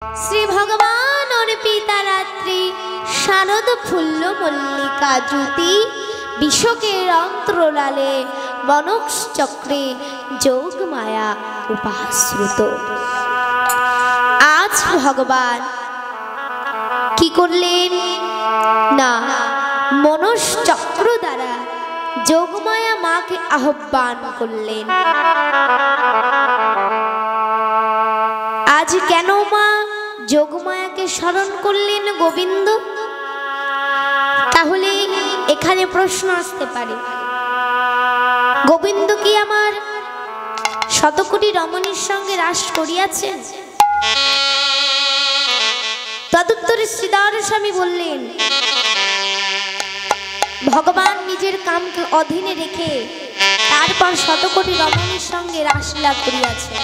শ্রী ভগবান অর্পিতা রাত্রি শারদ ফুল্ল মল্লিকা জ্যোতি বিশ্বকের অন্তরালে মনস চক্রে যোগ মায়া উপাশ্রুত। আজ ভগবান কি করলেন না, মনস চক্র দ্বারা যোগমায়া মাকে আহ্বান করলেন। আজ কেন মা যোগমায়াকে স্মরণ করলেন গোবিন্দ? তাহলে এখানে প্রশ্ন আসতে পারে, গোবিন্দ কি আমার শতকোটি রমণীর সঙ্গে রাস করিয়াছেন? তদুত্তরে শ্রীধর স্বামী বললেন, ভগবান নিজের কামকে অধীনে রেখে তারপর শতকোটি রমণীর সঙ্গে রাসলীলা করিয়াছে।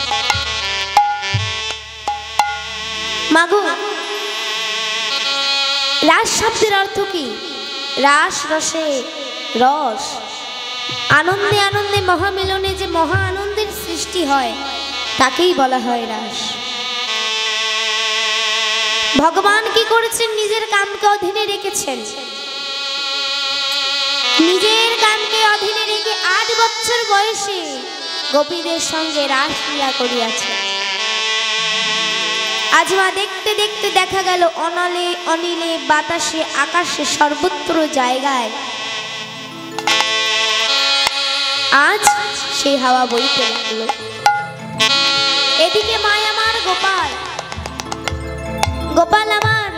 মাগো, রাস শব্দের অর্থ কি? রাস রসে রস, আনন্দে আনন্দে মহামিলনে যে মহা আনন্দের সৃষ্টি হয় তাকেই বলা হয় রাস। ভগবান কি করেছেন? নিজের কামকে অধীনে রেখেছেন। নিজের কামকে অধীনে রেখে 8 বছর বয়সে গোপীদের সঙ্গে রাসলীলা করিয়াছে। আজ মা দেখতে দেখতে দেখা গেল অনলে অনিলে বাতাসে আকাশে সর্বত্র জায়গায় আজ সেই হাওয়া বইতে লাগলো। এদিকে মায় আমার গোপাল, গোপাল আমার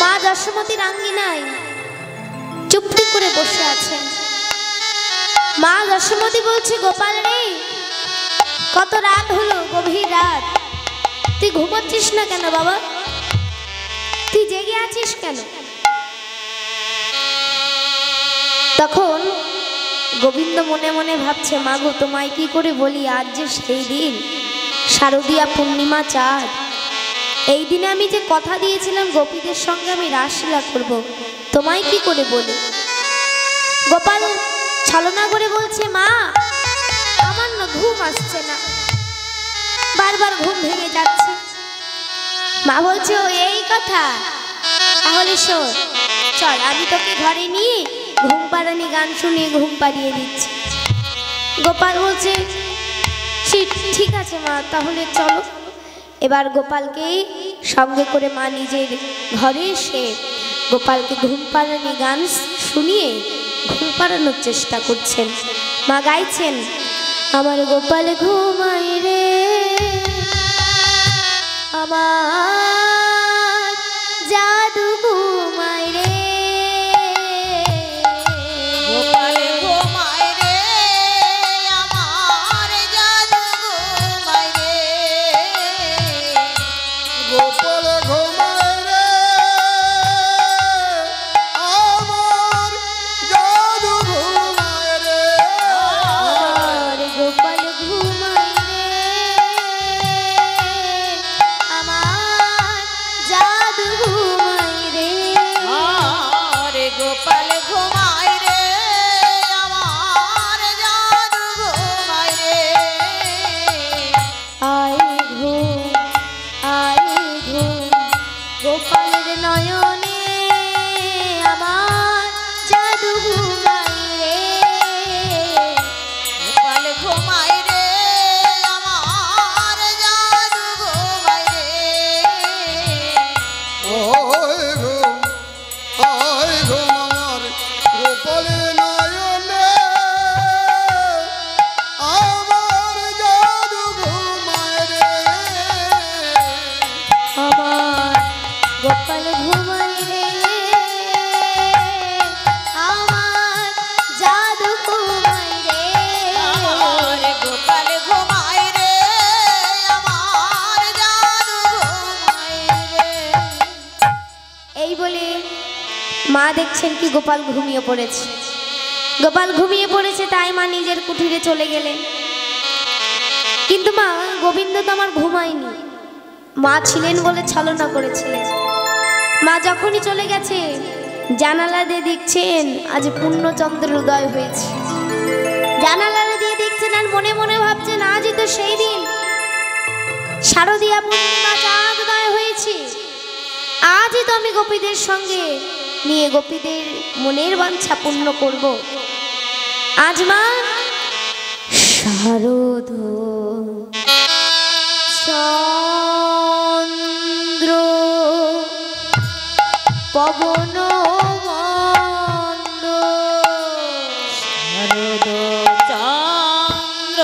মা যশোমতীর আঙ্গিনায় চুপটি করে বসে আছেন। মা যশোমতী বলছে, গোপাল রে, কত রাত হলো, গভীর রাত, তুই ঘুমাচ্ছিস না কেন বাবা? তুই জেগে আছিস কেন? তখন গোবিন্দ মনে মনে ভাবছে, মাগো তোমায় কি করে বলি, আজ যে সেই দিন শারদীয়া পূর্ণিমা চাঁদ, এই দিনে আমি যে কথা দিয়েছিলাম গোপীদের সঙ্গে আমি রাসলীলা করব, তোমায় কি করে বলি? গোপাল ছলনা করে বলছে, মা আমার না ঘুম আসছে না, বারবার ঘুম ভেঙে যাচ্ছে। মা বলছে, ও এই কথা, তাহলে শোন, চল আমি তোকে ঘরে নিয়ে ঘুম পাড়ানি গান শুনিয়ে ঘুম পাড়িয়ে দিচ্ছি। গোপাল বলছে, ঠিক আছে মা, তাহলে চলো। এবার গোপালকে সঙ্গে করে মা নিজের ঘরে এসে গোপালকে ঘুম পাড়ানি গান শুনিয়ে ঘুম পাড়ানোর চেষ্টা করছেন। মা গাইছেন, আমার গোপাল ঘুমাই রে, আমার জাদু ঘুমাই রে, গোপাল ঘুমাই রে, আমার জাদু ঘুমাই রে, গোপাল ঘুমাই রে, আমার জাদু ঘুমাই রে, আমার গোপাল ঘুমাই রে, আমার জাদু ঘুমাই রে, আমার গোপাল ঘুমাই রে, আমার জাদু ঘুমাই রে, আয় ঘুম গোপালের নয়নে, আমার জাদু ঘুমাই রে, গোপাল ঘুমাই রে, আমার জাদু ঘুমাই রে, আয় ঘুম আমার গোপালের নয়নে, আমার জাদু ঘুমায় রে, আমার গোপাল ঘুমাই রে, আমার জাদু ঘুমাই রে, আমার গোপাল ঘুমাই রে, আমার জাদু ঘুমাই রে। এই বলে মা দেখছেন কি গোপাল ঘুমিয়ে পড়েছে। গোপাল ঘুমিয়ে পড়েছে তাই মা নিজের কুঠিরে চলে গেলেন। কিন্তু মা, গোবিন্দ তো আমার ঘুমায়নি, মা ছিলেন বলে ছলনা করেছিলেন। মা যখনই চলে গেছে জানালা দিয়ে দেখছেন আজ পূর্ণচন্দ্রের উদয় হয়েছে। জানালা দিয়ে দেখছেন আর মনে মনে ভাবছেন, আজই তো সেই দিন শারদীয়া পূর্ণিমা চাঁদ উদয় হয়েছে। আজই তো আমি গোপীদের সঙ্গে নিয়ে গোপীদের মনের বাঞ্ছা পূর্ণ করব। আজ মা শারদ চন্দ্র পবন মন্দ শারদ চন্দ্র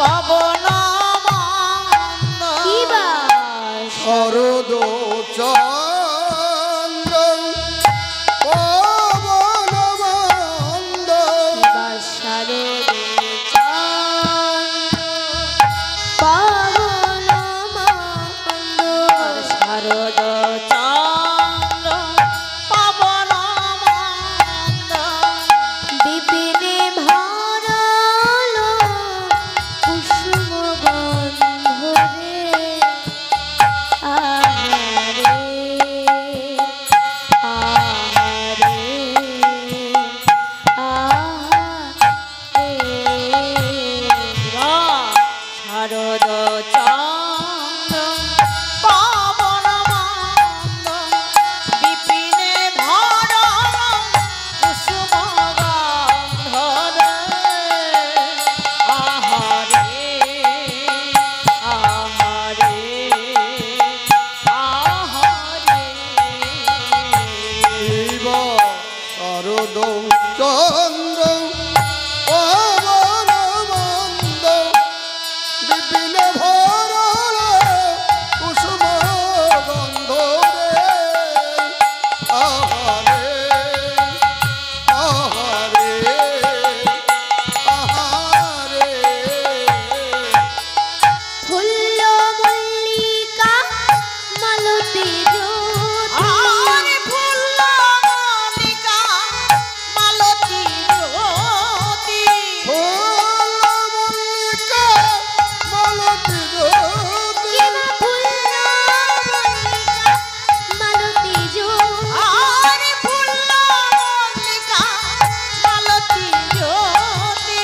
পবন মন্দ কি বা শরদ চন্দ্র পবন মন্দ কি বা শারদ চন্দ্র পবন মন্দ শারদ চন্দ্র পবন মন্দ বিপিনে ভরলো কুসুম গন্ধরে আহারে আহারে আহারে শারদ চন্দ্র পবন মন্দ বিপিনে ভরল কুসুম গন্ধরে আহারে আহারে আহারে শিব শরদ চন্দ্র পবন মন্দ বিপিন ভরল কুসুম গন্ধ রে আহারে আহারে আহারে ফুল্ল মল্লিকা মালতী জ্যোতি আরে ফুল্ল মল্লিকা মালতী জ্যোতি ফুল মল্লিকা মালতী জ্যোতি কিবা ফুল্ল মল্লিকা মালতী জ্যোতি আরে ফুল্ল মল্লিকা মালতী জ্যোতি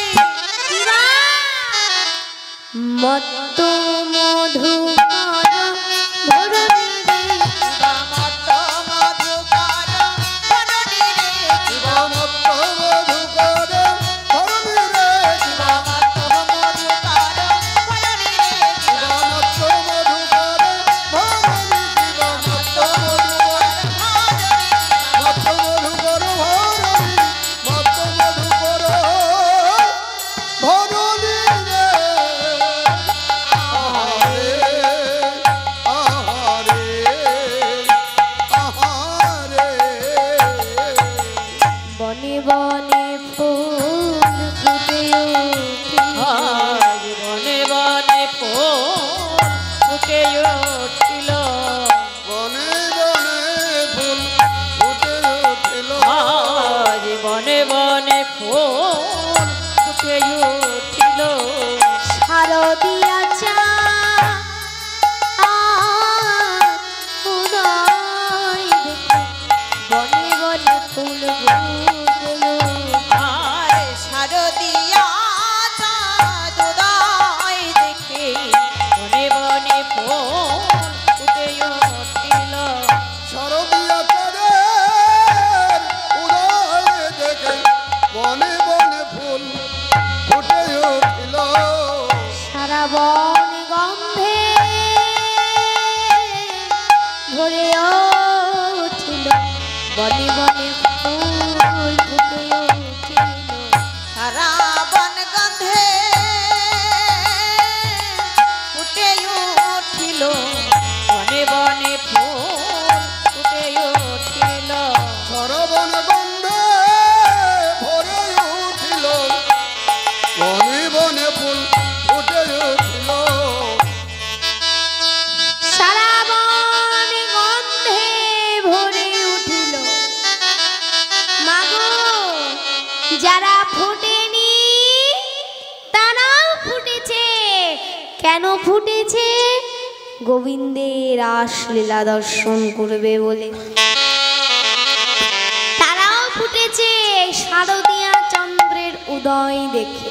কিবা মত্ত মধুকর ধরণী রে মত মধুকর বরণী রে শিবমত্ত মধুকর ধরণী রে মত মধুকর বরণী রে শিবমত্ত মধুকর ধরণী শিবমত্ত মধুকর মত্ত মধুকর ধরণী মত্ত মধুকর ধরণী রে আহারে আহারে আহারে বনে বনে ফুল ফুটে ওঠে আজ বনে বনে ফুল ফুটে উঠিল বনে বনে ফুল ফুটে উঠিল আজ বনে বনে ফুল ফুটে উঠিল শারদিয়া চাঁদ উদয় দেখে বনে বনে ফুল ফুটে আর শারদিয়া চাঁদ উদয় দেখে বনে বনে ফুল ফুটে উঠিল শারদীয়া চাঁদের উদয় দেখে বনে বনে ফুল ফুটে উঠিল সারা বনে গন্ধে ভরে উঠিল বনে বনে ফুল ফুটে উঠিল সারা বন গন্ধে ফুটে উঠিল বনে বনে ফুল ফুটে উঠিল সরবন গন্ধে ভরে উঠিল বনে বনে ফুল ফুটে উঠিল সারা বনে গন্ধে ভরে উঠিল মাগো যারা ফোটেনি তারাও ফুটেছে কেন ফুটেছে গোবিন্দের রাসলীলা দর্শন করবে বলে তারাও ফুটেছে শারদিয়া চন্দ্রের উদয় দেখে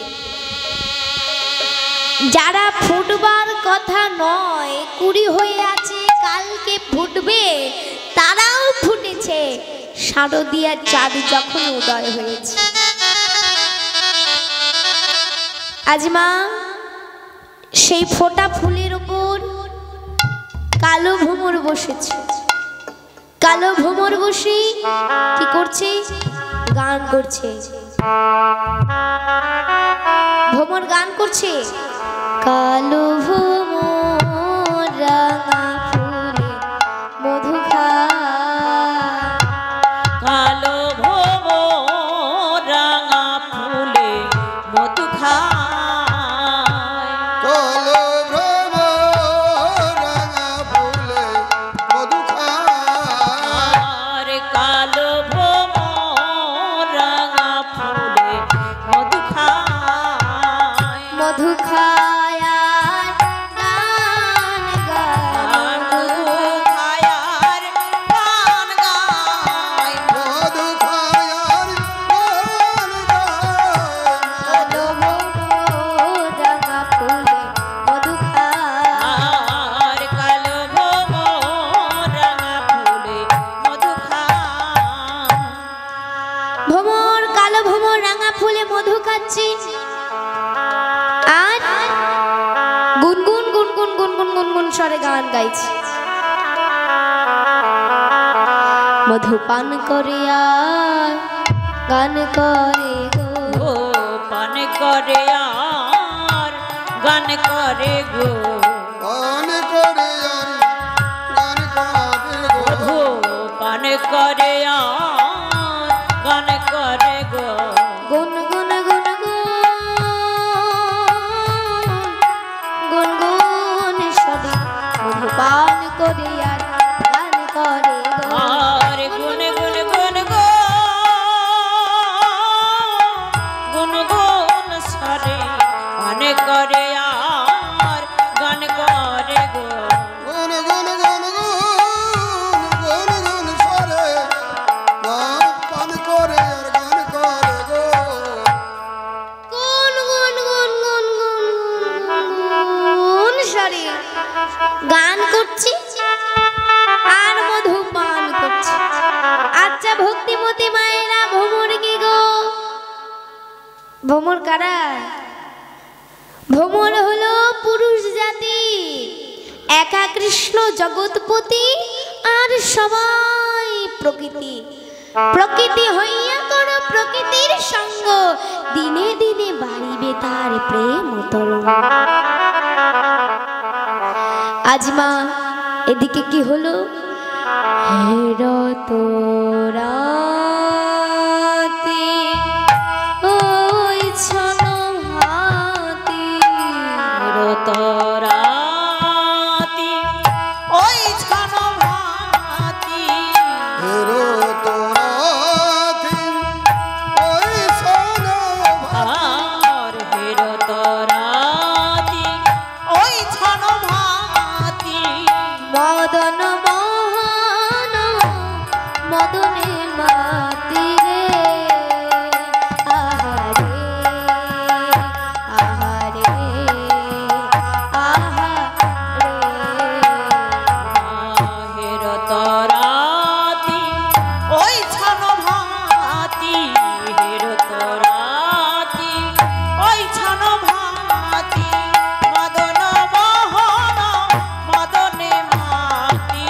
যারা ফুটবার কথা নয়, কুড়ি হয়ে আছে, কালকে ফুটবে, তারাও ফুটেছে শারদীয়ার চাঁদ যখন উদয় হয়েছে। আজ মা সেই ফোটা ফুলের ওপর কালো ভ্রমর বসেছে। কালো ভ্রমর বসে কি করছে? গান করছে। ভ্রমর গান করছে, কালো ভ্রমর রাঙা ফুলে মধু খায়, কালো ভ্রমর রাঙা ফুলে মধু খায়, কালো ভ্রমর রাঙা ফুলে মধু খায়, আর কালো ভ্রমর রাঙা ফুলে মধু খায়, মধু খায় আর গান গায়, মধু খায় আর গান গায়, মধু খায় আর গান গায়। কালো ভ্রমর রাঙা ফুলে মধু খায়। আর কালো ভ্রমর রাঙা ফুলে মধু খায়। ভ্রমর, কালো ভ্রমর রাঙা ফুলে মধু খাচ্ছে আর গুনগুন গুনগুন গুনগুন গুনগুন স্বরে গান গাইছে। মধু পান করে আর গান করে গো, ও পান করে আর গান করে গো, গান করে আর গান করে গো। মধু পান করে আর গান করে গো, গুনগুন গুনগুন গুনগুন স্বরে মধু পান করে আর গান করে গো। আর গুন গুন গুন গো গুন গুন সরে গান করে আর গান করে গো, গুন গুন গুন গুন গুন গুন সরে গান পান করে আর গান করে গো। গুন গুন গুন গুন গুন গুন স্বরে গান করছি আর মধু পান করছি। আচ্ছা ভক্তিমতী মায়েরা, ভ্রমর কি গো? ভ্রমর কারা? ভ্রমর হলো পুরুষ জাতি, একা কৃষ্ণ জগৎপতি আর সবাই প্রকৃতি। প্রকৃতি হইয়া করো প্রকৃতির সঙ্গ, দিনে দিনে বাড়িবে তার প্রেম তরঙ্গ। আজ মা এদিকে কি হলো? হেরো তোরাতে ওই ছনো হাতি, রতরাতি ওই ছন ভাতি, হেরো তোরাথি ওই সোনা আর হেরতরাতি ওই ছন ভাতি, মদন মোহন মদনে মাতি রে, আহারে আহারে আহারে। হেরতরাতি ওই ছন ভাতি, হেরতরাতি ওই ছন ভাতি, মদন মোহন মদনে মাতি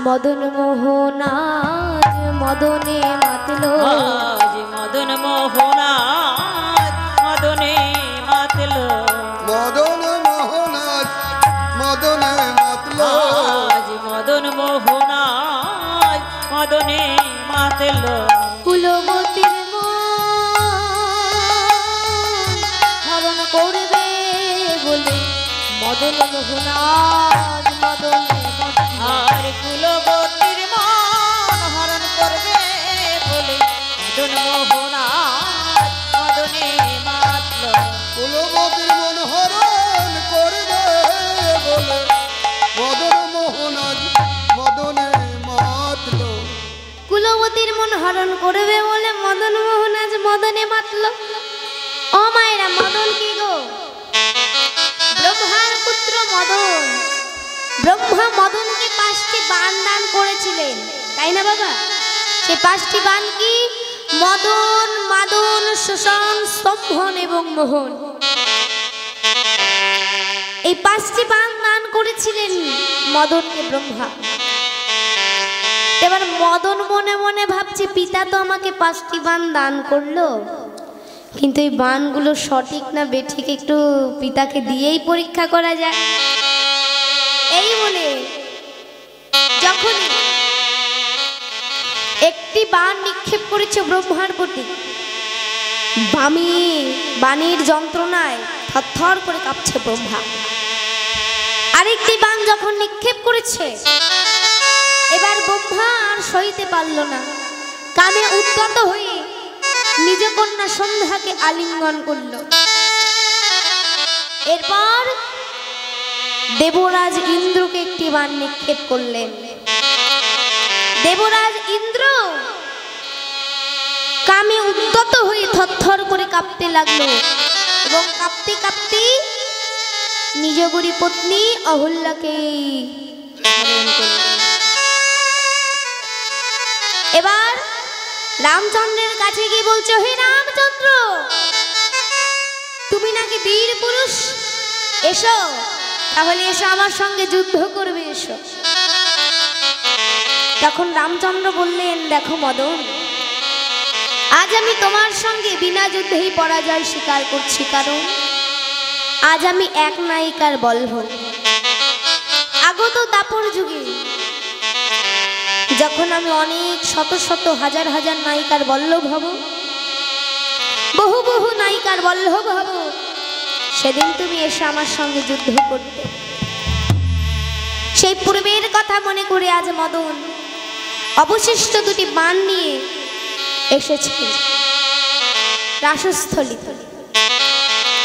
মদন মোহন আজ মদনে মাতলো আজ মদন মোহনাজ মদনে মাতল মদন মোহন আজ মদনে মাতল আজ মদন মোহনাজ মদনে মাতল কুলবতীর হরণ করবে বলে মদন মোহন আজ মদনে মাতলো। আর কুলবতীর মন হরণ করবে বলে মদন মোহনাজ মদনে মাতল কুলবতীর মন হরণ করবে বলে মদন মোহন আজ মদনে মাতল কুলবতীর মন হরণ করবে বলে মদন মোহন আজ মদনে মাতল। ও মায়েরা, মদন কি গো? ব্রহ্মার পুত্র মদন। ব্রহ্মা মদনকে 5টি বাণ দান করেছিলেন, তাই না বাবা? সে 5টি বাণ কি? মদন, মাদন, শোষণ, স্তম্ভন এবং মোহন। এই 5টি বাণ দান করেছিলেন মদনকে ব্রহ্মা। এবার মদন মনে মনে ভাবছে, পিতা তো আমাকে 5টি বাণ দান করলো, কিন্তু এই বাণগুলো সঠিক না বেঠিক একটু পিতাকে দিয়েই পরীক্ষা করা যায়। এই বলে যখন একটি বাণ নিক্ষেপ করেছে ব্রহ্মার প্রতি, বাণীর যন্ত্রণায় থরথর করে কাঁপছে ব্রহ্মা। আরেকটি বাণ যখন নিক্ষেপ করেছে, এবার ব্রহ্মা আর সইতে পারল না, কামে উদ্যত হয়ে নিজ কন্যা সন্ধ্যাকে আলিঙ্গন করল। এরপর দেবরাজ ইন্দ্রকে একটি বাণ নিক্ষেপ করলেন। দেবরাজ ইন্দ্র কামে উদ্যত হয়ে থরথর করে কাঁপতে লাগলো এবং কাঁপতে কাঁপতে নিজ গরী পত্নী অহল্যাকে ধারণ করলেন। এবার রামচন্দ্রের কাছে গিয়ে বলছে, হে রামচন্দ্র, তুমি নাকি বীর পুরুষ, এসো তাহলে এসো আমার সঙ্গে যুদ্ধ করবে, এসো। তখন রামচন্দ্র বললেন, দেখো মদন, আজ আমি তোমার সঙ্গে বিনা যুদ্ধেই পরাজয় স্বীকার করছি, কারণ আজ আমি এক নায়িকার বল্লভ। আগত দাপর যুগে যখন আমি অনেক শত শত হাজার হাজার নায়িকার বল্লভ হব, বহু বহু নায়িকার বল্লভ হব, সেদিন তুমি এসে আমার সঙ্গে যুদ্ধ করতে। সেই পূর্বের কথা মনে করে আজ মদন অবশিষ্ট 2টি বাণ নিয়ে এসেছে রাসস্থলীতে।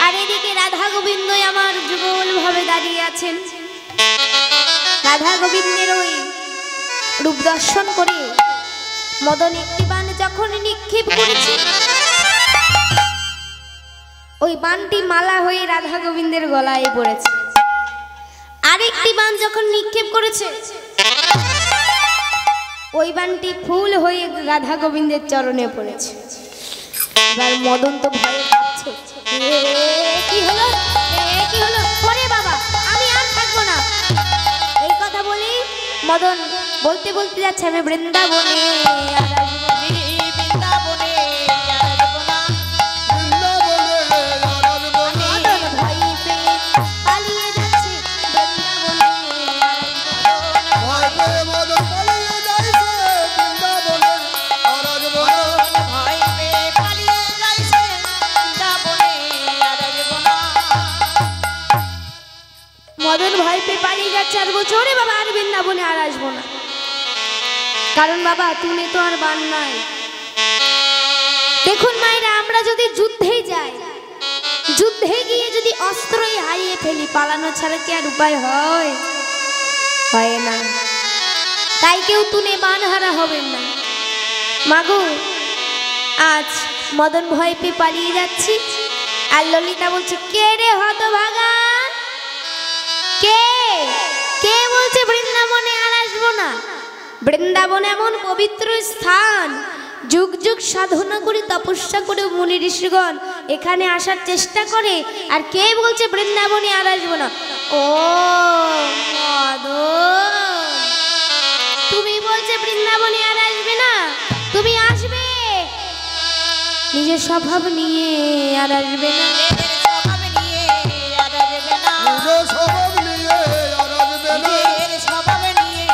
আর এদিকে রাধা গোবিন্দ আমার যুগল ভাবে দাঁড়িয়ে আছেন। রাধা গোবিন্দের ওই রূপ দর্শন করে মদন একটি বাণ যখন নিক্ষেপ করেছে, ওই বাণটি মালা হয়ে রাধা গোবিন্দের গলায় পড়েছে। আরেকটি বাণ যখন নিক্ষেপ করেছে, ওই বাণটি ফুল হয়ে রাধা গোবিন্দের চরণে পড়েছে। এবার মদন তো ভয়ে কাঁপছে, কি হলো, কি হলো, ওরে বাবা, আমি আর থাকবো না। এই কথা বলি মদন বলতে বলতে যাচ্ছে, আমি বৃন্দাবনে আর আসবো না। বৃন্দাবনে আর আসবো না। মদন ভয় পেয়ে পালিয়ে যাচ্ছে, বৃন্দাবনে আর আসবো না। ভয় পেয়ে পালিয়ে যাইছে, বৃন্দাবনে আর আসবো না। মদন ভয় পেয়ে পালিয়ে যাচ্ছে আর বলছে, ওরে বাবা, আর বৃন্দাবনে আর আসবো না। কারণ বাবা, তুমি তো আর বান নাই। দেখুন মায়েরা, আমরা যদি যুদ্ধে যাই, যুদ্ধে গিয়ে যদি অস্ত্রই হারিয়ে ফেলি, পালানো ছাড়া কি আর উপায় হয়? হয় না। তাই কেউ তুলে বান হারা হবেন না। মাগো, আজ মদন ভয় পেয়ে পালিয়ে যাচ্ছি, আর ললিতা বলছে, কে রে হতভাগা, কে কে বলছে বৃন্দাবনে আর আসবো না? বৃন্দাবন এমন পবিত্র স্থান, যুগ যুগ সাধনা করে তপস্যা করে মুনি ঋষিগণ এখানে আসার চেষ্টা করে, আর কে বলছে বৃন্দাবনে আর আসবো না? ও মদন, বৃন্দাবনে আর আসবে না, তুমি আসবে নিজের স্বভাব নিয়ে আর আসবে না। নিজের স্বভাব নিয়ে আর আসবে না। নিজের স্বভাব নিয়ে আর আসবে না। নিজের স্বভাব নিয়ে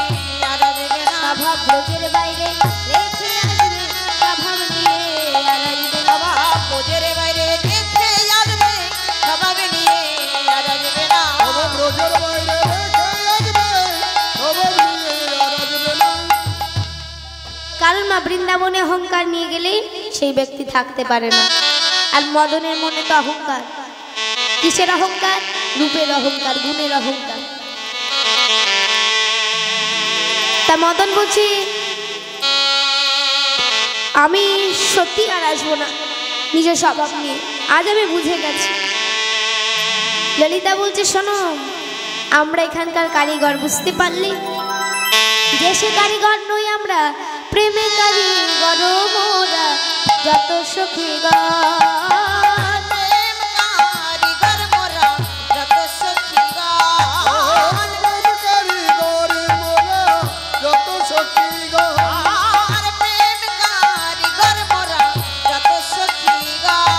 আর আসবে না। স্বভাব ব্রজের বাইরে রেখে আসবে, স্বভাব নিয়ে আর আসবে না। স্বভাব বোঝের বাইরে দেখে আসবে, স্বভাব নিয়ে আর আসবে না। স্বভাব রোজের বাইরে রেখে আসবে, স্বভাব নিয়ে আর আসবে না। কারণ মা বৃন্দাবনে অহংকার নিয়ে গেলে সেই ব্যক্তি থাকতে পারে না। আর মদনের মনে তো অহংকার। কিসের অহংকার? রূপের অহংকার, গুণের অহংকার। তা মদন বলছি আমি সত্যি আর আসবো না নিজের স্বভাব নিয়ে, আজ আমি বুঝে গেছি। ললিতা বলছে শোনো, আমরা এখানকার কারিগর, বুঝতে পারলি? দেশে কারিগর নই আমরা, প্রেমে কারিগর মোরা, যত সখী গান। প্রেম কারিগর মোরা, যত সখীগণ। প্রেম কারিগর মোরা, যত সখীগণ। আর প্রেম কারিগর মোরা, যত সখীগণ।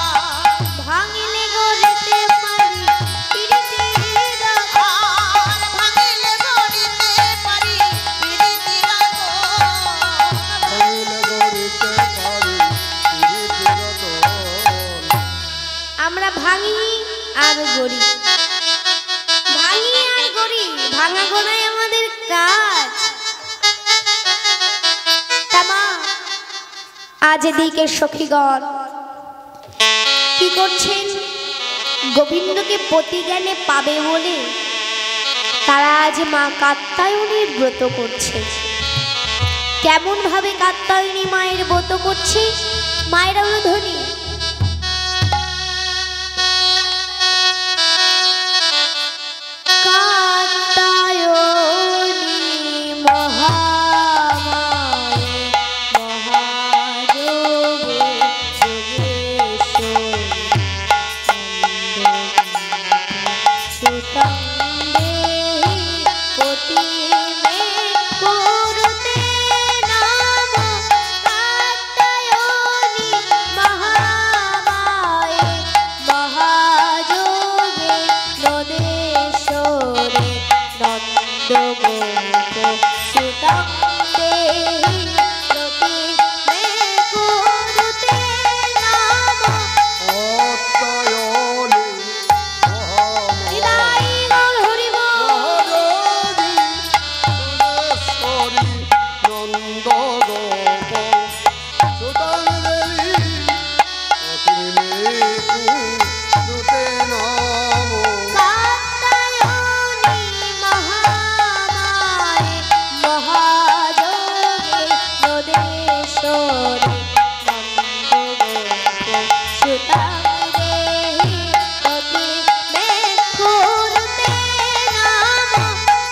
ভাঙিলে গড়িতে পারি প্রীতির আগুন। আর ভাঙিলে গড়িতে পারি প্রীতির আগুন। ভাঙিলে গড়িতে পারি প্রীতির রতন। আমরা ভাঙি আর গড়ি, ভাঙি আর গড়ি, ভাঙা গোড়াই আমাদের কাজ। তা মা, আজ এদিকে সখীগণ কি করছেন? গোবিন্দকে পতিজ্ঞানে পাবে বলে তারা আজ মা কাত্যায়নীর ব্রত করছে। কেমন ভাবে কাত্যায়নী মায়ের ব্রত করছে? মায়ের অনুধ্বনি কাত্যায়নী মহামায়ে মহাযোগে যোগেশ্বরী সুতং দেহি পতি মে কুরুতে নাম কাত্যায়নী মহামায়ে মহাযোগে নদেশ্বরে নন্দগোপ সুতং দেহি প্রতি মে কুরুতে নাম। অত্যায়নী মহামায়া নিতাই গৌর হরি বল। মহাযোগী সুরেশ্বরী নন্দগোপ সুতাং দেবী অতিমেকু দুতে নাম। কাত্যায়নী মহামায়ে মহাযোগে নদেশ্বরে নন্দগোপ সুতং দেহি প্রতি মে কুরুতে নাম।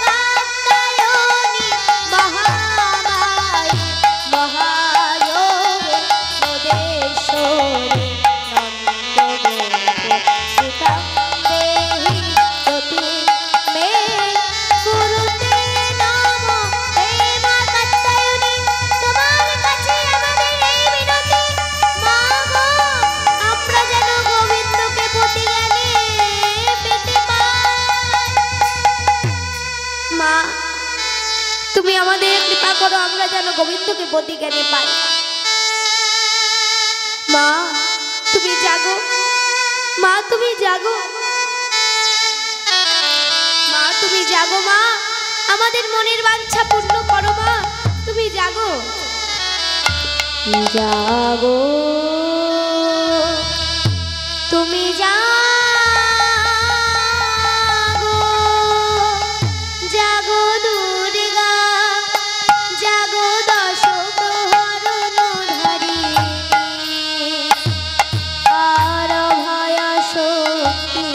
কাত্যায়নী মহামায়ে মহাযোগে নদেশ্বরে নন্দগোপ সুতং দেহি প্রতি মে কুরুতে নাম। হে মা কাত্যায়নী, তোমার কাছে আমাদের এই বিনতি, মা গো, আমরা যেন গোবিন্দকে পতিজ্ঞানে পেতে পাই। মা, তুমি আমাদের কৃপা করো, আমরা যেন গোবিন্দকে পতিজ্ঞানে পাই। মা তুমি জাগো, মা তুমি জাগো, মা তুমি জাগো, মা আমাদের মনের বাঞ্ছা পূর্ণ করো, মা তুমি জাগো, জাগো তুমি জাগো, জাগো দুর্গা, জাগো দশ প্রহরণধারিণী, আর ভয় শক্তি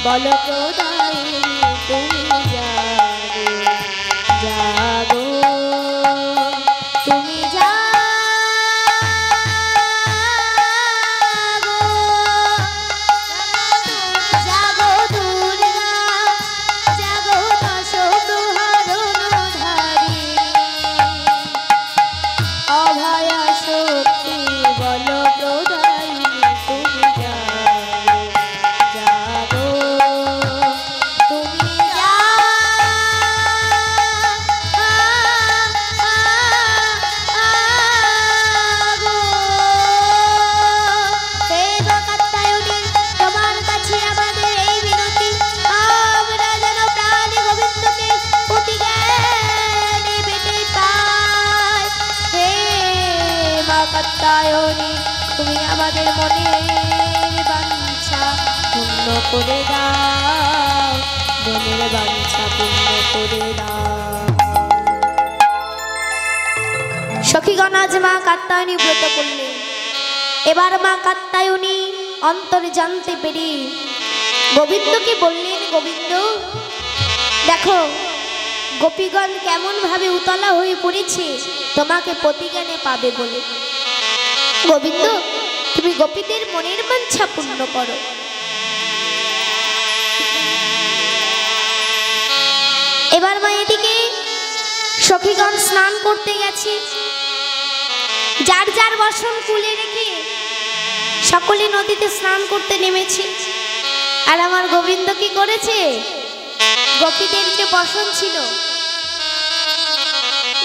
বল প্রদায়িনী, তুমি জাগো, জাগো তুমি জাগো, জাগো দুর্গা, জাগো দশ প্রহরণধারিণী, গোপীগণের মনের বাঞ্ছা পূর্ণ করে দাও, মনের বাঞ্ছা পূর্ণ করে দাও। সখীগণ আজ মা কাত্যায়নী ব্রত করলেন। এবার মা কাত্যায়নী অন্তরে জানতে পেরে গোবিন্দকে বললেন, গোবিন্দ দেখো গোপীগণ কেমন ভাবে উতলা হয়ে পড়েছে তোমাকে প্রতিজ্ঞানে পাবে বলে। গোবিন্দ তুমি গোপীদের মনের বাঞ্ছা পূর্ণ করো। এবার মা এদিকে সখীগণ স্নান করতে গেছে, যার যার বসন কুলে রেখে সকলে নদীতে স্নান করতে নেমেছে। আর আমার গোবিন্দ কি করেছে, গোপীদের যে বসন ছিল,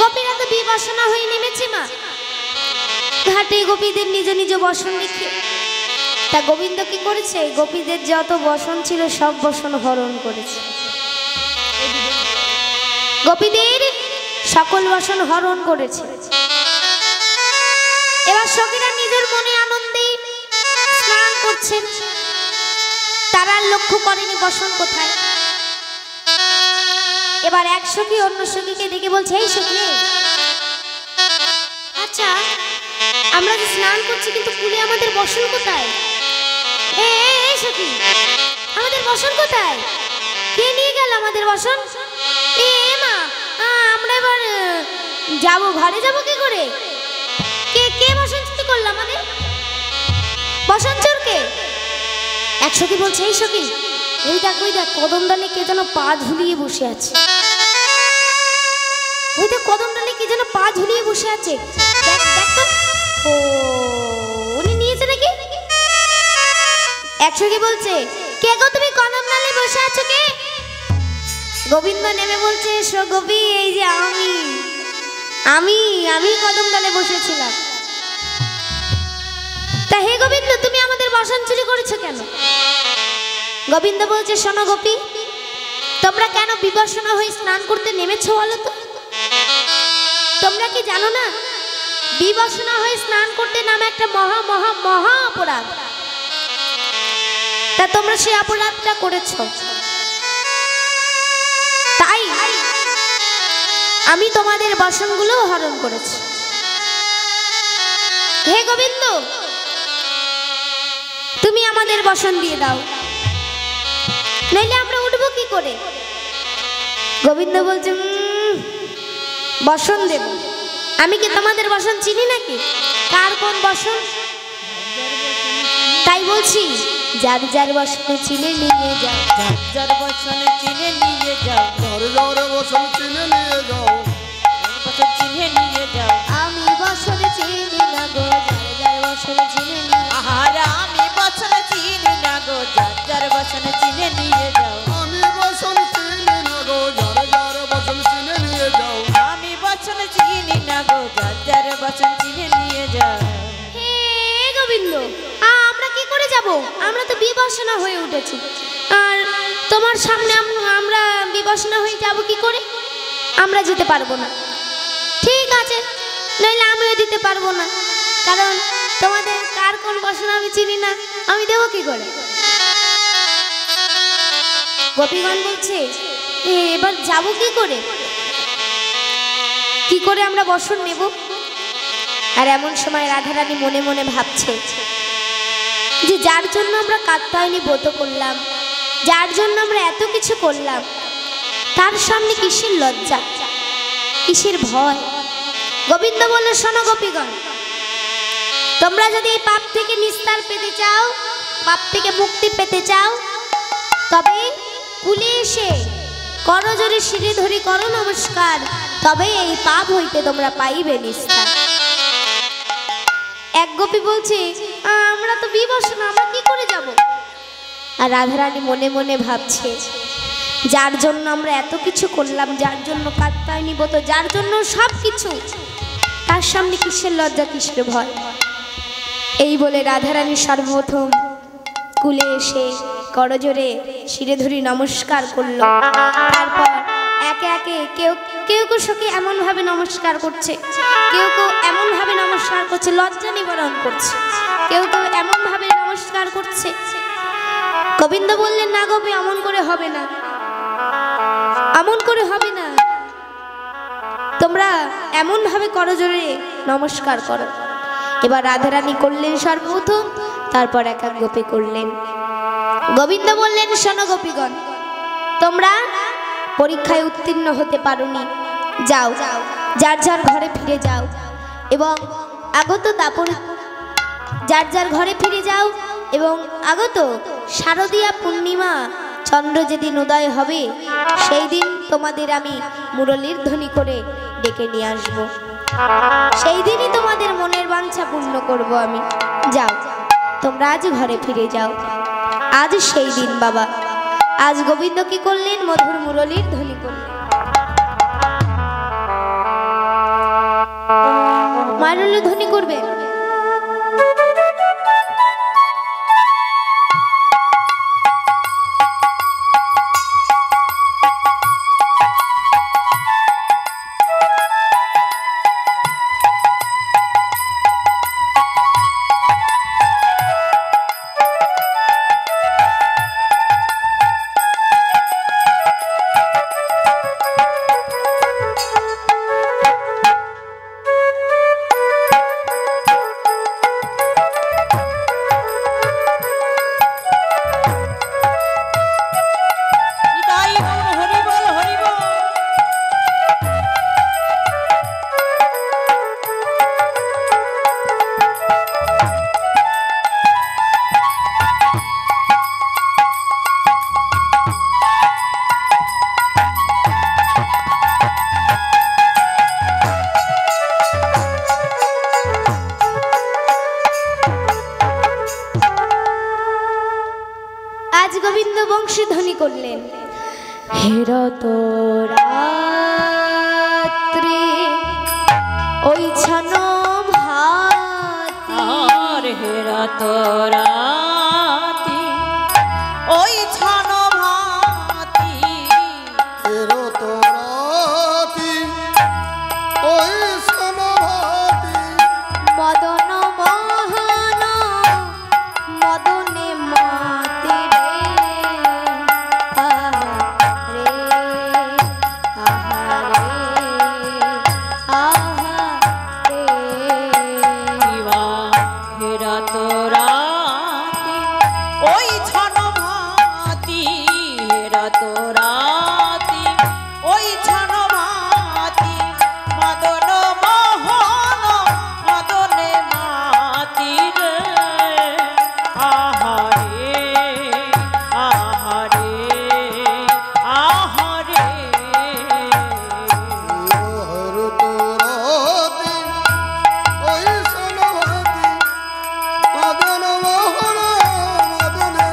গোপীরা তো বিবসনা হয়ে নেমেছে মা ঘাটে গোপীদের নিজ নিজ বসন রেখে। তা গোবিন্দ কি করেছে, গোপীদের যত বসন ছিল সব বসন হরণ করেছে। গোপীদের সকল বসন হরণ করেছে। এবার সখীরা নিজের মনে আনন্দে স্নান করছেন, তারা লক্ষ্য করেনি বসন কোথায়। এবার এক সখী অন্য সখীকে দেখে বলছে, এই সখী আচ্ছা আমরা যে স্নান করছি কিন্তু কুলে আমাদের বসন কোথায়? এই সখী আমাদের বসন কোথায়? কে নিয়ে গেল আমাদের বসন? মা আমরা এবার যাবো, ঘরে যাবো কি করে? কে কে বসন চুরি করলো আমাদের? বসন চোরকে? এক সখী বলছে, এই সখী ওই দেখ কদম ডালে কে যেন পা ঝুলিয়ে বসে আছে। ওই দেখ কদম ডালে কে যেন পা ঝুলিয়ে বসে আছে, দেখ তো। ও উনি নিয়েছে নাকি? এক সখী বলছে, কে গো তুমি কদম ডালে বসে আছো কে? গোবিন্দ নেমে বলছে, এসো গোপী এই যে আমি কদম ডালে বসেছিলাম। তা হে গোবিন্দ তুমি আমাদের বসন চুরি করেছো কেন? গোবিন্দ বলছে, শোনো গোপী তোমরা কেন বিবসনা হয়ে স্নান করতে নেমেছো বলো তো? তোমরা কি জানো না বিবসনা হয়ে স্নান করতে নামে একটা মহা মহা মহা অপরাধ। তা তোমরা সেই অপরাধটা করেছো, তাই আমি তোমাদের বসনগুলো হরণ করেছি। হে গোবিন্দ তুমি আমাদের বসন দিয়ে দাও, নইলে আমরা উঠবো কি করে? গোবিন্দ বলছে, বসন দেব? আমি কি তোমাদের বসন চিনি নাকি? কার কোন বসন? তাই বলছি যার যার বসনে চিনে নিয়ে যাও, যার যার বসনে চিনে নিয়ে যাও, যার যার বসন চিনে নিয়ে যাও, বসন চিনে নিয়ে যাও। আমি বসনে চিনি না গো, যার যার বসনে চিনে নিয়ে। আহার আমি বসনে চিনি না গো, যার যার বসনে চিনে নিয়ে যাও। আমি বসন চিনি না গো, যার যার বসন চিনে নিয়ে যাও। আমি বসনে চিনি না গো, যার যার বসন চিনে নিয়ে যাও। হে গোবিন্দ আমরা কি করে যাব? আমরা তো বিবসনা হয়ে উঠেছি, আর তোমার সামনে আমরা বিবসনা হয়ে যাব কি করে? আমরা যেতে পারবো না। ঠিক আছে, নইলে আমিও দিতে পারবো না, কারণ তোমাদের কার কোন বসনা আমি চিনি না, আমি দেবো কি করে? গোপীগণ বলছে, এবার যাব কি করে? কি করে আমরা বসন নেব? আর এমন সময় রাধারানী মনে মনে ভাবছে যে যার জন্য আমরা কাত্যায়নী ব্রত করলাম, যার জন্য আমরা এত কিছু করলাম, তার সামনে কিসের লজ্জা, কিসের ভয়? গোবিন্দ বলল, শোনো গোপীগণ তোমরা যদি এই পাপ থেকে নিস্তার পেতে চাও, পাপ থেকে মুক্তি পেতে চাও, তবে কুলে এসে করজোরে শিরে ধরি করো নমস্কার, তবে এই পাপ হইতে তোমরা পাইবে নিস্তার। এক গোপী বলছে, আমরা তো বিবসনা, আমরা কি করে যাব? আর রাধারানী মনে মনে ভাবছে যার জন্য আমরা এত কিছু করলাম, যার জন্য কাত্যায়নী ব্রত, যার জন্য সব কিছু, তার সামনে কিসের লজ্জা, কিসের ভয়? এই বলে রাধারানী সর্বপ্রথম কুলে এসে করজোরে শিরে ধরি নমস্কার করলো। তারপর একে একে কেউ কেউ সখী এমন ভাবে নমস্কার করছে, কেউ এমন ভাবে নমস্কার করছে লজ্জা নিবারণ করছে, কেউ কেউ এমন ভাবে নমস্কার করছে। গোবিন্দ বললেন, না গোপী, এমন করে হবে না, এমন করে হবে না, তোমরা এমন ভাবে করজোড়ে নমস্কার করো। এবার রাধারানী করলেন সর্বপ্রথম, তারপর এক এক গোপী করলেন। গোবিন্দ বললেন, শোনো গোপীগণ, তোমরা পরীক্ষায় উত্তীর্ণ হতে পারোনি, যাও যার যার ঘরে ফিরে যাও এবং আগত দাপর যার যার ঘরে ফিরে যাও এবং আগত শারদীয়া পূর্ণিমা চন্দ্র যেদিন উদয় হবে সেই দিন তোমাদের আমি মুরলীর ধ্বনি করে ডেকে নিয়ে আসব, সেই দিনই তোমাদের মনের বাঞ্ছা পূর্ণ করব আমি। যাও তোমরা আজ ঘরে ফিরে যাও, আজ সেই দিন বাবা। আজ গোবিন্দ কি করলেন? মধুর মুরলীর ধ্বনি করলেন। মারুল ধ্বনি করবেন। আজ গোবিন্দ বংশী ধ্বনি করলেন। হেরত রাত্রি ওই ছন ভাতি, আর হেরত রাতি ওই ছন ভাতি, এরো তো রাতি ওই সমভাতি, মদন মোহন মদনে মাতে রে, আহারে আহারে দিবা হেরত রাতি ওই ছন ভাতি, হেরত রাতি ওই ছন ভাতি, মদন মোহন মদনে মাতি রে, আহারে আহারে আহারে। হর তো রাতি ওই সমভাতি, মদন মোহন মদনে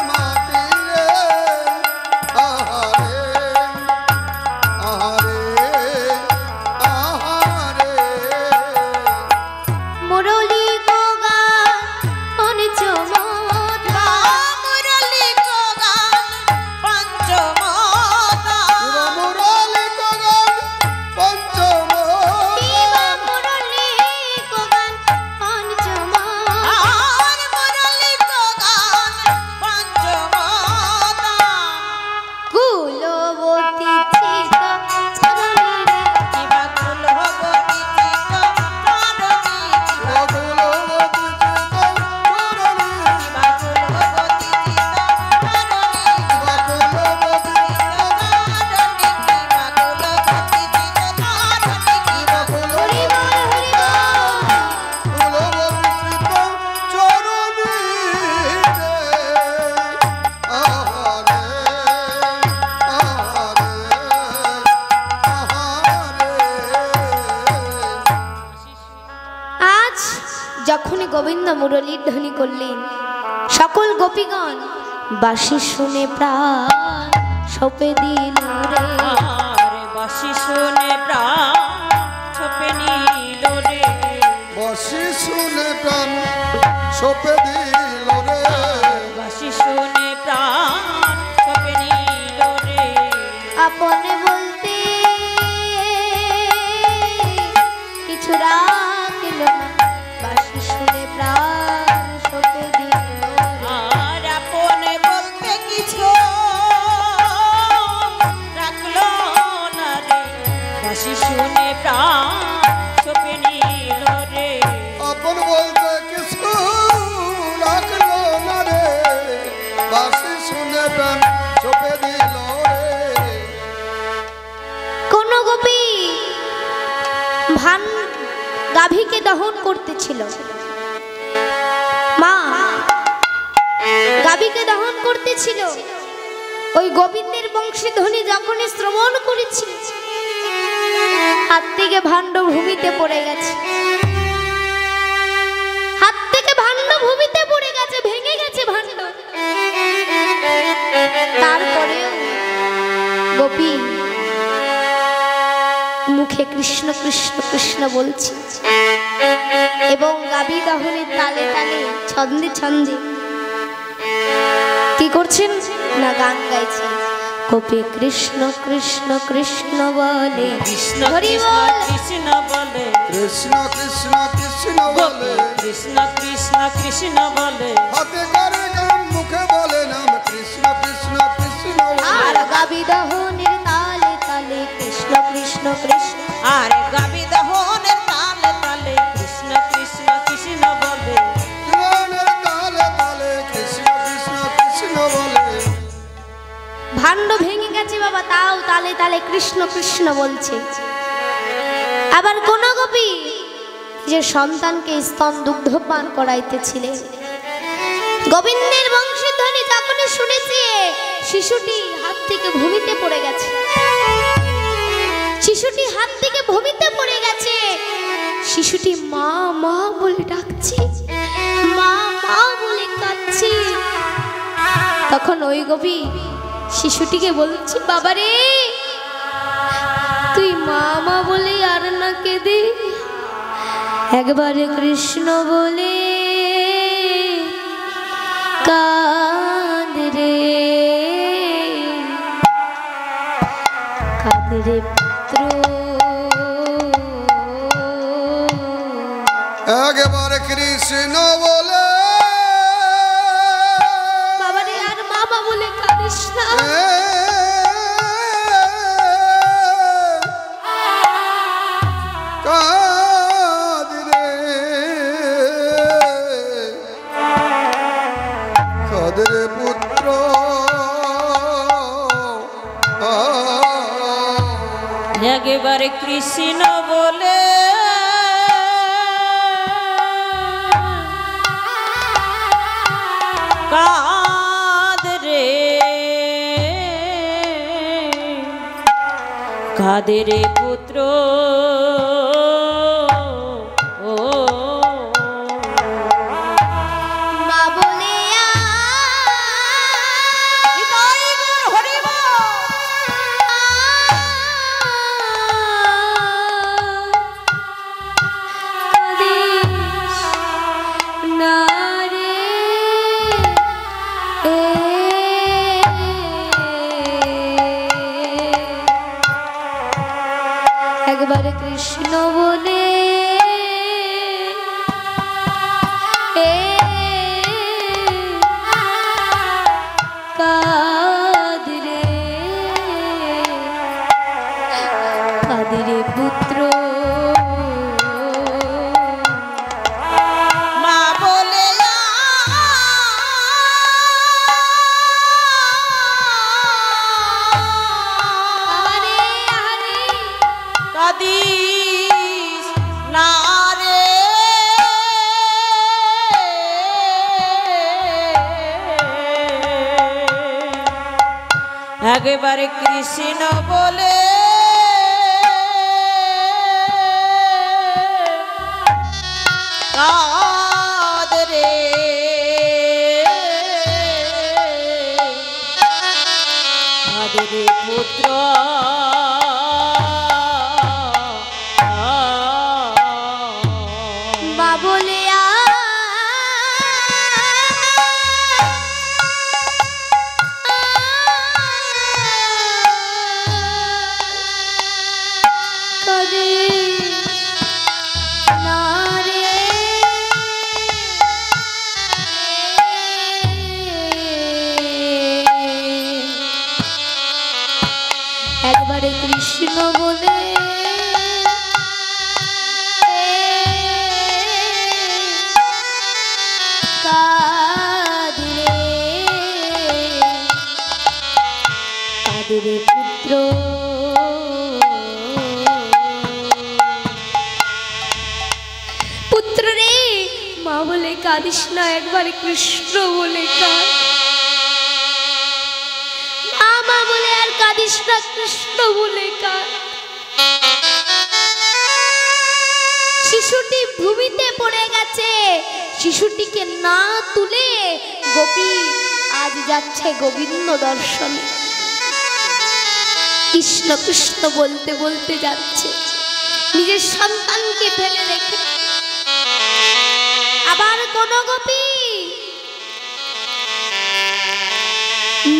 মাতি রে, আহারে আহারে আহারে। মুরলী গোগা পঞ্চমতা, মুরলী গান পঞ্চমতা, মুরলী গগন পঞ্চমতা, শিবা মুরলী গোগা পঞ্চমতা, আর মুরলী গান পঞ্চমতা, কুলবতী চিত চরণে কিবা কুলবতী চিত্ত চরণী, রঘুলবতী চিত্তচরণী, কিবা কুলবতী চিত্ত চরণী, রঘুলবতী চরণী, কিবা কুলবতী চিত্ত চরণী, কিবা হরি বল হরি বল। কুলবতী চিত্তচরণী রে, আহারে আহারে আহারে। আজ যখন গোবিন্দ মুরলীর ধ্বনি করলেন, সকল গোপীগণ বাঁশি শুনে প্রাণ সপে দিল রে। আর বাঁশি শুনে প্রাণ ছপে নিল রে, বসি শুনে প্রাণ সপে দিল রে, বাঁশি শুনে প্রাণ ছপে নিল রে, আপনে বলতে কিছু রাখিল না, বাঁশি শুনে প্রাণ করতেছিল। মা গাভীকে দহন করতেছিল। ওই গোবিন্দের বংশীধ্বনি যখনই শ্রবণ করেছি, হাত থেকে ভাণ্ড ভূমিতে পড়ে গেছে, হাত থেকে ভাণ্ড ভূমিতে পড়ে গেছে, ভেঙে গেছে ভাণ্ড। তারপরেও গোপী মুখে কৃষ্ণ কৃষ্ণ কৃষ্ণ বলছি এবং গাভী দহনের তালে তালে ছন্দে ছন্দে কি করছেন না গান গাইছেন। গোপী কৃষ্ণ কৃষ্ণ কৃষ্ণ বলে, কৃষ্ণ হরি কৃষ্ণ বল। কৃষ্ণ বলে, কৃষ্ণ কৃষ্ণ কৃষ্ণ বলে, কৃষ্ণ কৃষ্ণ কৃষ্ণ বলে, হাতে করে গান মুখে বলে নাম কৃষ্ণ কৃষ্ণ কৃষ্ণ বলে। আর গাভী দহনের তালে তালে কৃষ্ণ কৃষ্ণ কৃষ্ণ, আর গাবি দহনের তালে তালে কৃষ্ণ কৃষ্ণ কৃষ্ণ বলে। গানের তালে তালে কৃষ্ণ কৃষ্ণ কৃষ্ণ বলে। ভাণ্ড ভেঙে গেছে বাবা, তাও তালে তালে কৃষ্ণ কৃষ্ণ বলছে। আবার কোন গোপী যে সন্তানকে স্তন দুগ্ধ পান করাইতেছিলেন, গোবিন্দের বংশের ধ্বনি যখনই শুনেছে, শিশুটি হাত থেকে ভূমিতে পড়ে গেছে, শিশুটি হাত থেকে ভূমিতে পড়ে গেছে। শিশুটি মা মা বলে ডাকছে, মা মা বলে কাঁদছে। তখন ওই গোপী শিশুটিকে বলছি, বাবারে তুই মা মা বলে আর না কেঁদে একবারে কৃষ্ণ বলে কাঁদ রে, কাঁদ রে পুত্র। একবার কৃষ্ণ বলে বাবারে আর মামা বলে কাঁদিস না। কাঁদ রে, কাঁদ রে পুত্র। একবারে কৃষ্ণ বলে কাঁদ রে, কাঁদ রে পুত্র। ও মা বলে কাঁদিস না রে, একবার কৃষ্ণ বলে কাঁদ রে, কাঁদ রে পুত্র। মা বলে আরে আরে কাঁদিস না রে, একবারে কৃষ্ণ বলে কাঁদ রে, কাঁদ রে পুত্র। মা বলে কাঁদিস না রে, একবারে কৃষ্ণ বলে কাঁদ রে, কাঁদ রে পুত্র। পুত্র মা বলে কাঁদিস না, একবার কৃষ্ণ বলে কাঁদ। মা বলে আর কাঁদিস না, কৃষ্ণ বলে কাঁদ। শিশুটি ভূমিতে পড়ে গেছে, শিশুটিকে না তুলে গোপী আজ যাচ্ছে গোবিন্দ দর্শনে। কৃষ্ণ কৃষ্ণ বলতে বলতে যাচ্ছে, নিজের সন্তানকে ফেলে রেখে। আবার কোন গোপী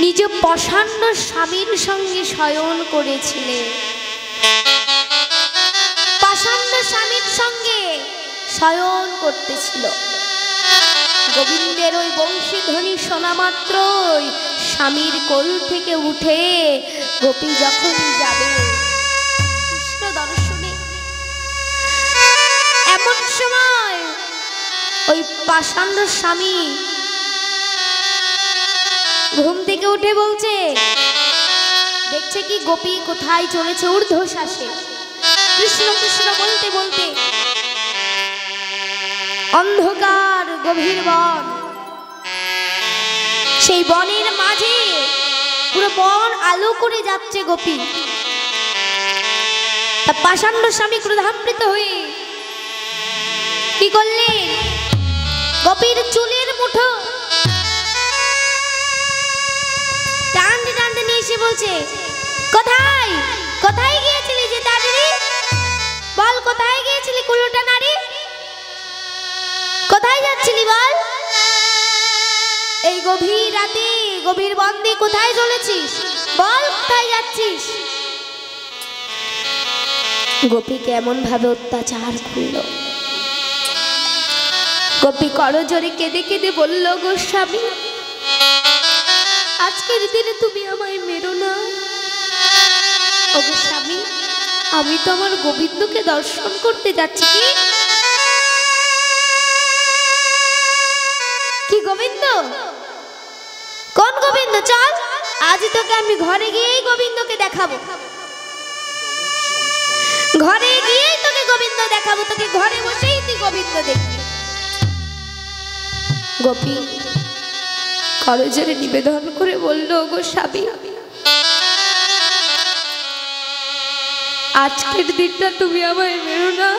নিজ পছন্দ স্বামীর সঙ্গে শয়ন করেছিলেন, পছন্দ স্বামীর সঙ্গে শয়ন করতেছিল। গোবিন্দের ওই বংশীধ্বনি শোনা মাত্রই স্বামীর কোল থেকে উঠে গোপী যখনই যাবে কৃষ্ণ দর্শনে, এমন সময় ওই পাষাণ্ড স্বামী ঘুম থেকে উঠে বলছে, দেখছে কি গোপী কোথায় চলেছে ঊর্ধ্বশ্বাসে। কৃষ্ণ কৃষ্ণ বলতে বলতে অন্ধকার গভীর বন, সেই বনের মাঝে পুরো বন আলো করে যাচ্ছে গোপী। তা পাষাণ্ড স্বামী ক্রোধান্বিত হয়ে কি করলেন, গোপীর চুলের মুঠো টানতে টানতে নিয়ে এসে বলছে, কোথায় কোথায় গিয়েছিলি যে তাড়াতাড়ি বল, কোথায় গিয়েছিলি কুলোটা নারী, কোথায় যাচ্ছিলি বল? এই গভীর রাতে গভীর বন্দে কোথায় চলেছিস বল, কোথায় যাচ্ছিস? গোপী কেমন ভাবে অত্যাচার করলো। গোপী করজোরে কেঁদে কেঁদে বলল, গোস্বামী আজকের দিনে তুমি আমায় মেরো না। ও গোস্বামী, আমি তো আমার গোবিন্দকে দর্শন করতে যাচ্ছি। কি গোবিন্দ? কোন গোবিন্দ? চল আজ তোকে আমি ঘরে গিয়েই গোবিন্দকে দেখাবো, ঘরে গিয়েই তোকে গোবিন্দ দেখাবো, তোকে ঘরে বসেই তুই গোবিন্দ দেখবি। গোপী করজোরে নিবেদন করে বলল, গোস্বামী আজকের দিনটা তুমি আমায় মেরো না।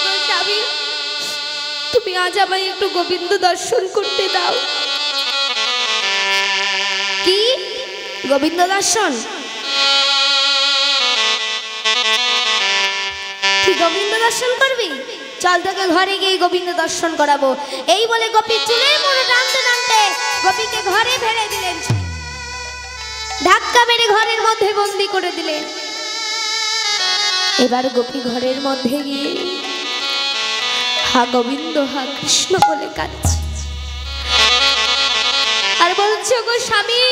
গোস্বামী তুমি আজ আমায় একটু গোবিন্দ দর্শন করতে দাও। কি গোবিন্দ দর্শন? কি গোবিন্দ দর্শন করবি? চল তোকে ঘরে গিয়ে গোবিন্দ দর্শন করাবো। এই বলে গোপী চুলের মুঠো টানতে টানতে গোপীকে ঘরে ফেলে দিলেন, ধাক্কা মেরে ঘরের মধ্যে বন্দি করে দিলেন। এবার গোপী ঘরের মধ্যে গিয়ে হা গোবিন্দ হা কৃষ্ণ বলে কাঁদছে আর বলছে, গো স্বামী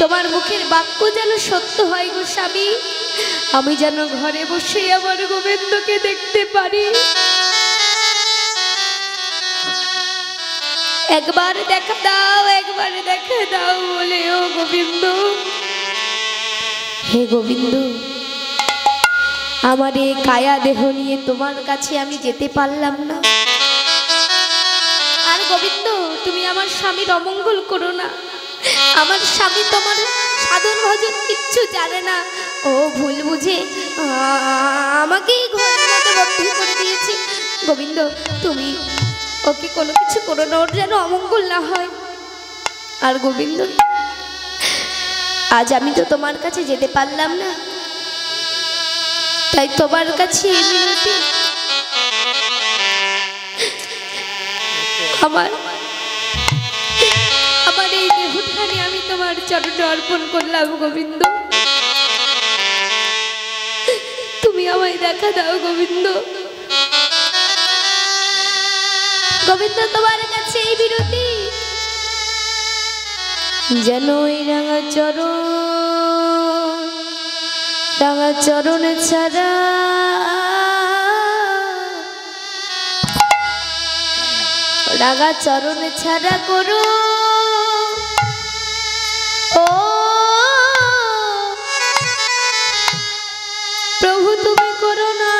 তোমার মুখের বাক্য যেন সত্য হয় গো স্বামী, আমি যেন ঘরে বসে আমার গোবিন্দকে দেখতে পারি। একবার দেখা দাও, একবার দেখা দাও বলে, ও গোবিন্দ, হে গোবিন্দ আমার এই কায়া দেহ নিয়ে তোমার কাছে আমি যেতে পারলাম না। আর গোবিন্দ তুমি আমার স্বামীর অমঙ্গল করো না, আমার স্বামী তোমার সাধন ভজন কিচ্ছু জানে না, ও ভুল বুঝে আমাকেই ঘরের মধ্যে বন্দী করে দিয়েছে। গোবিন্দ তুমি ওকে কোনো কিছু করো না, ওর যেন অমঙ্গল না হয়। আর গোবিন্দ আজ আমি তো তোমার কাছে যেতে পারলাম না, তাই তোমার কাছে এই মিনতি, আমার এই দেহখানি আমি তোমার চরণে অর্পণ করলাম। গোবিন্দ তুমি আমায় দেখা দাও গোবিন্দ। গোবিন্দ তোমার কাছে এই বিরতি, যেন ওই রাঙা চরণ ছাড়া রাঙা চরণ ছাড়া করো ও প্রভু, তুমি করো না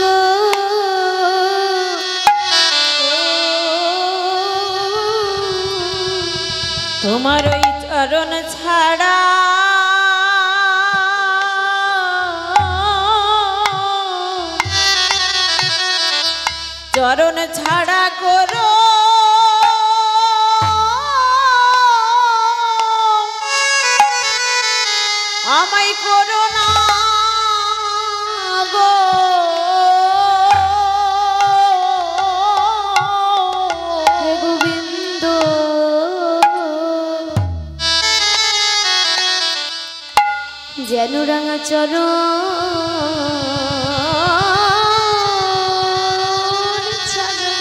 গো। চরণ ছাড়া চরণ ছাড়া করো আমায় করো না গো হে গোবিন্দ যেন রাঙা চরণ ছাড়া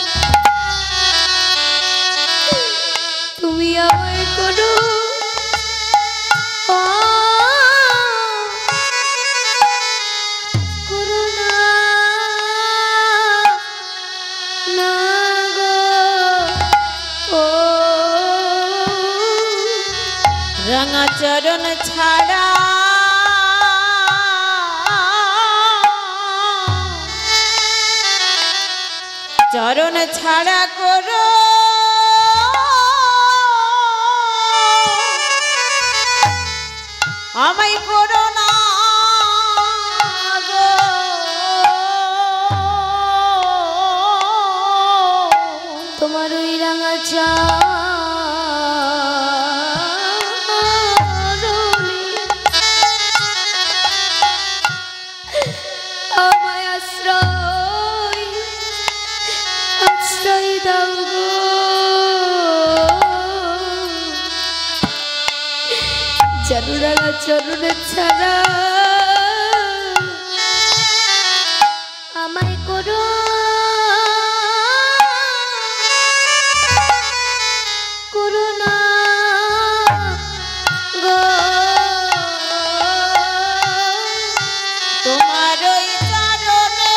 তুমি আমায় করো করুণা না গো ও রাঙা চরণ ছাড়া চরণ ছাড়া করো আমায় করো না গো তোমার ওই রাঙা চরণে আমায় আশ্রয় দাও গো যেন রাঙা চরণে ছাড়া আমায় করো করুণা গো তোমার ওই চরণে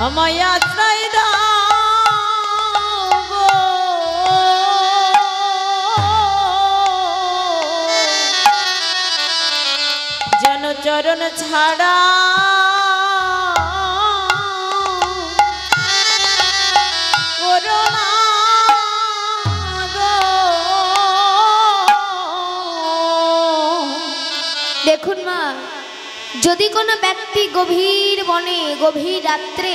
আমায় আশ্রয় দাও গো যেন চরণ ছাড়া করো না গো। দেখুন মা, যদি কোনো ব্যক্তি গভীর বনে গভীর রাত্রে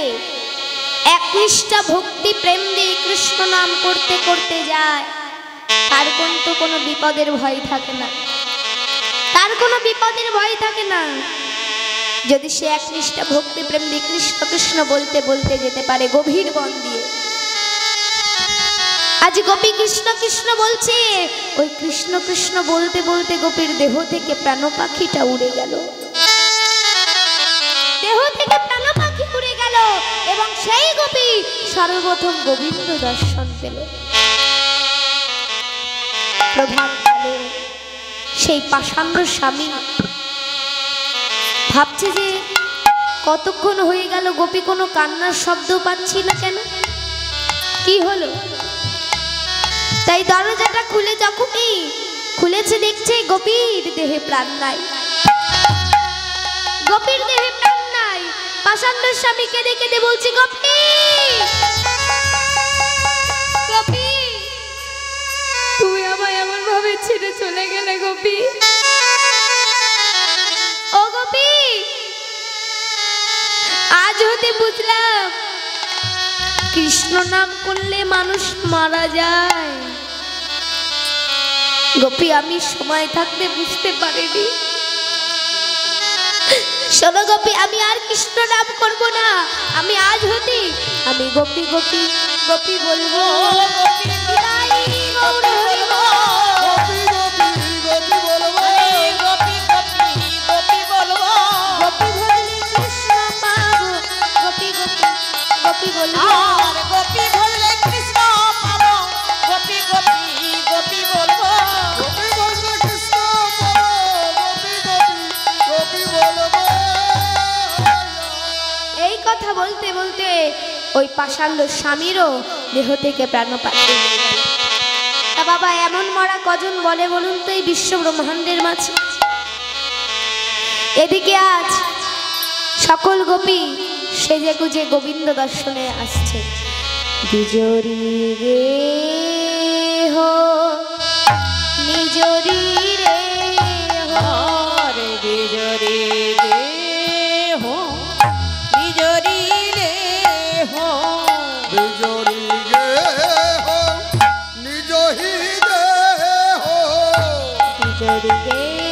একনিষ্ঠা ভক্তি প্রেম দিয়ে কৃষ্ণ নাম করতে করতে যায়, তার কিন্তু কোনো বিপদের ভয় থাকে না, তার কোনো বিপদের ভয় থাকে না। যদি সে একনিষ্ঠা ভক্তি প্রেম দিয়ে কৃষ্ণ কৃষ্ণ বলতে বলতে যেতে পারে গভীর বন দিয়ে। আজ গোপী কৃষ্ণ কৃষ্ণ বলছে, ওই কৃষ্ণ কৃষ্ণ বলতে বলতে গোপীর দেহ থেকে প্রাণ পাখিটা উড়ে গেল, দেহ থেকে প্রাণ পাখি উড়ে গেল, এবং সেই গোপী সর্বপ্রথম গোবিন্দ দর্শন পেল। প্রভাতকালে সেই পাষাণ্ড স্বামী ভাবছে যে কতক্ষণ হয়ে গেল গোপী কোনো কান্নার শব্দ পাচ্ছি না কেন, কি হলো? তাই দরজাটা খুলে যখনই খুলেছে দেখছে গোপীর দেহে প্রাণ নাই, গোপীর দেহে প্রাণ নাই। পাষাণ্ড স্বামী কেঁদে কেঁদে বলছে, গোপী গোপী তুমি আমায় এমন ভাবে ছেড়ে চলে গেলে গোপী, ও গোপী আজ হতে বুঝলাম কৃষ্ণ নাম করলে মানুষ মারা যায়। গোপী আমি সময় থাকতে বুঝতে পারিনি। শোনো গোপী, আমি আর কৃষ্ণ নাম করবো না, আমি আজ হতে আমি গোপী গোপী গোপী বলবো। বিদায় গৌর হরি বল। গোপী গোপী গোপী বলবো, গোপী গোপী গোপী বলবো, গোপী ভজলে কৃষ্ণ পাবো, গোপী গোপী গোপী বলবো। আর গোপী ভজলে কৃষ্ণ পাবো, গোপী গোপী গোপী বলবো। গোপী বলবো কৃষ্ণ বলো, গোপী গোপী গোপী বলবো। এই কথা বলতে বলতে ওই পাষাণ্ড স্বামীরও দেহ থেকে প্রাণ পাখি উড়ে গেল। তা বাবা, এমন মরা কজন বলে বলুন তো এই বিশ্ব ব্রহ্মাণ্ডের মাঝে? এদিকে আজ সকল গোপী সেজে গুজে গোবিন্দ দর্শনে আসছে। বিজরি রে হো নিজরি রে হো রে বিজরি রে হো বিজরি রে হো বিজরি গে হো নিজ হি দে হো নিজরি রে